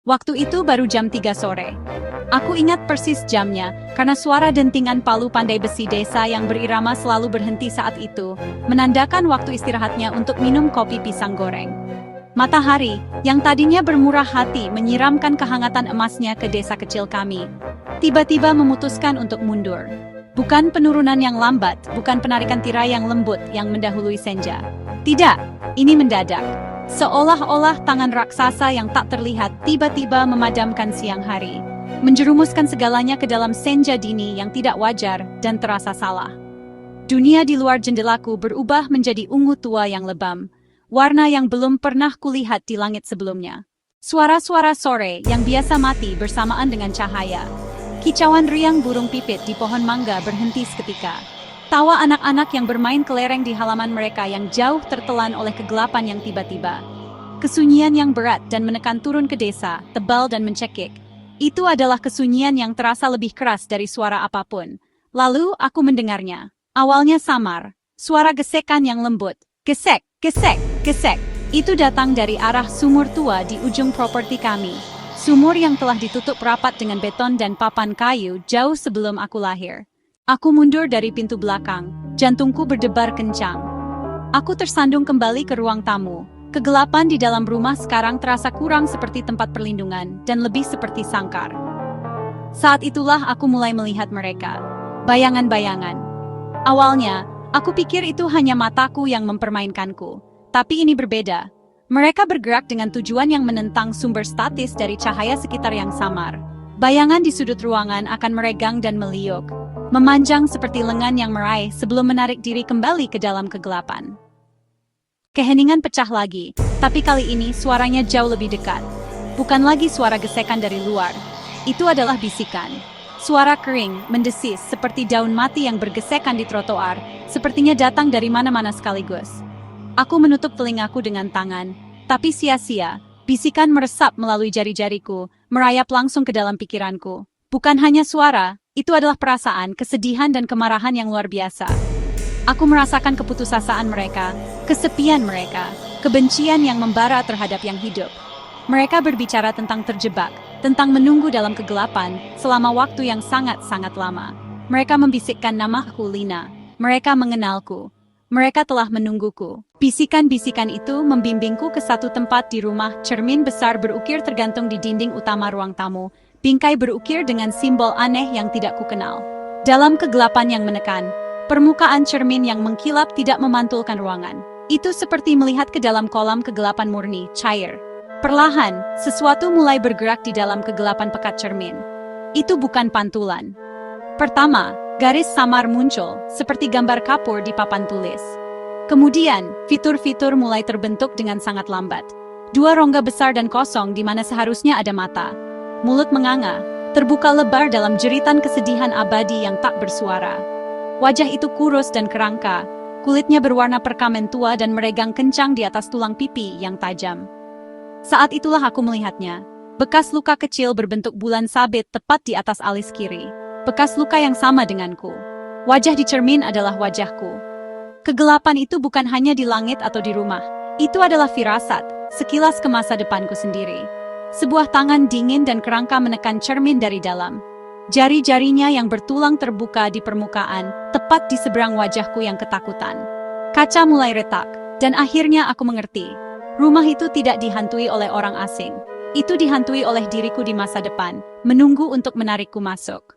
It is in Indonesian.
Waktu itu baru jam 3 sore. Aku ingat persis jamnya, karena suara dentingan palu pandai besi desa yang berirama selalu berhenti saat itu, menandakan waktu istirahatnya untuk minum kopi pisang goreng. Matahari, yang tadinya bermurah hati menyiramkan kehangatan emasnya ke desa kecil kami, tiba-tiba memutuskan untuk mundur. Bukan penurunan yang lambat, bukan penarikan tirai yang lembut yang mendahului senja. Tidak, ini mendadak. Seolah-olah tangan raksasa yang tak terlihat tiba-tiba memadamkan siang hari, menjerumuskan segalanya ke dalam senja dini yang tidak wajar dan terasa salah. Dunia di luar jendelaku berubah menjadi ungu tua yang lebam, warna yang belum pernah kulihat di langit sebelumnya. Suara-suara sore yang biasa mati bersamaan dengan cahaya. Kicauan riang burung pipit di pohon mangga berhenti seketika. Tawa anak-anak yang bermain kelereng di halaman mereka yang jauh tertelan oleh kegelapan yang tiba-tiba. Kesunyian yang berat dan menekan turun ke desa, tebal dan mencekik. Itu adalah kesunyian yang terasa lebih keras dari suara apapun. Lalu aku mendengarnya. Awalnya samar, suara gesekan yang lembut. Gesek, gesek, gesek. Itu datang dari arah sumur tua di ujung properti kami. Sumur yang telah ditutup rapat dengan beton dan papan kayu jauh sebelum aku lahir. Aku mundur dari pintu belakang, jantungku berdebar kencang. Aku tersandung kembali ke ruang tamu. Kegelapan di dalam rumah sekarang terasa kurang seperti tempat perlindungan dan lebih seperti sangkar. Saat itulah aku mulai melihat mereka. Bayangan-bayangan. Awalnya, aku pikir itu hanya mataku yang mempermainkanku. Tapi ini berbeda. Mereka bergerak dengan tujuan yang menentang sumber statis dari cahaya sekitar yang samar. Bayangan di sudut ruangan akan meregang dan meliuk, memanjang seperti lengan yang meraih sebelum menarik diri kembali ke dalam kegelapan. Keheningan pecah lagi, tapi kali ini suaranya jauh lebih dekat. Bukan lagi suara gesekan dari luar. Itu adalah bisikan. Suara kering, mendesis, seperti daun mati yang bergesekan di trotoar, sepertinya datang dari mana-mana sekaligus. Aku menutup telingaku dengan tangan, tapi sia-sia. Bisikan meresap melalui jari-jariku, merayap langsung ke dalam pikiranku. Bukan hanya suara, itu adalah perasaan, kesedihan dan kemarahan yang luar biasa. Aku merasakan keputusasaan mereka, kesepian mereka, kebencian yang membara terhadap yang hidup. Mereka berbicara tentang terjebak, tentang menunggu dalam kegelapan selama waktu yang sangat-sangat lama. Mereka membisikkan namaku Lina. Mereka mengenalku. Mereka telah menungguku. Bisikan-bisikan itu membimbingku ke satu tempat di rumah. Cermin besar berukir tergantung di dinding utama ruang tamu. Bingkai berukir dengan simbol aneh yang tidak kukenal. Dalam kegelapan yang menekan, permukaan cermin yang mengkilap tidak memantulkan ruangan. Itu seperti melihat ke dalam kolam kegelapan murni, cair. Perlahan, sesuatu mulai bergerak di dalam kegelapan pekat cermin. Itu bukan pantulan. Pertama, garis samar muncul, seperti gambar kapur di papan tulis. Kemudian, fitur-fitur mulai terbentuk dengan sangat lambat. Dua rongga besar dan kosong di mana seharusnya ada mata. Mulut menganga, terbuka lebar dalam jeritan kesedihan abadi yang tak bersuara. Wajah itu kurus dan kerangka, kulitnya berwarna perkamen tua dan meregang kencang di atas tulang pipi yang tajam. Saat itulah aku melihatnya. Bekas luka kecil berbentuk bulan sabit tepat di atas alis kiri. Bekas luka yang sama denganku. Wajah di cermin adalah wajahku. Kegelapan itu bukan hanya di langit atau di rumah. Itu adalah firasat, sekilas ke masa depanku sendiri. Sebuah tangan dingin dan kerangka menekan cermin dari dalam. Jari-jarinya yang bertulang terbuka di permukaan, tepat di seberang wajahku yang ketakutan. Kaca mulai retak, dan akhirnya aku mengerti. Rumah itu tidak dihantui oleh orang asing. Itu dihantui oleh diriku di masa depan, menunggu untuk menarikku masuk.